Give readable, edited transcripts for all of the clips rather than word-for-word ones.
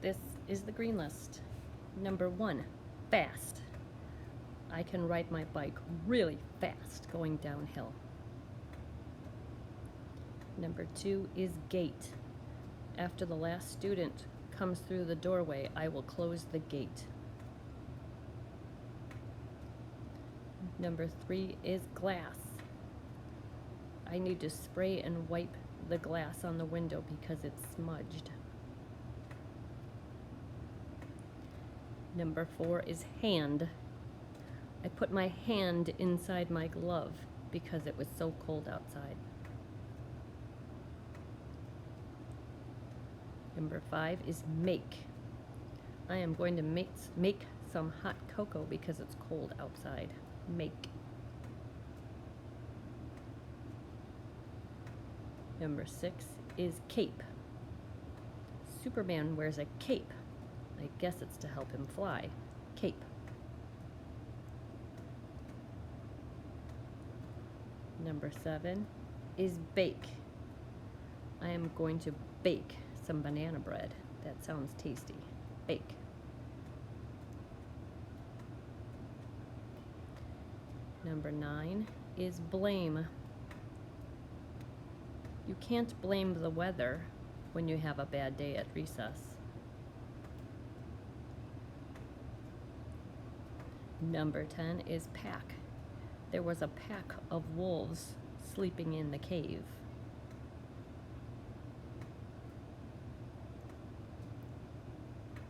This is the green list. Number 1, fast. I can ride my bike really fast going downhill. Number 2 is gate. After the last student comes through the doorway, I will close the gate. Number 3 is glass. I need to spray and wipe the glass on the window because it's smudged. Number 4 is hand. I put my hand inside my glove because it was so cold outside. Number 5 is make. I am going to make some hot cocoa because it's cold outside. Make. Number 6 is cape. Superman wears a cape. I guess it's to help him fly. Cape. Number 7 is bake. I am going to bake some banana bread. That sounds tasty. Bake. Number 9 is blame. You can't blame the weather when you have a bad day at recess. Number 10 is pack. There was a pack of wolves sleeping in the cave.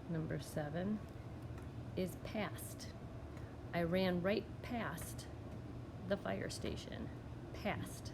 Number 7 is past. I ran right past the fire station. Past.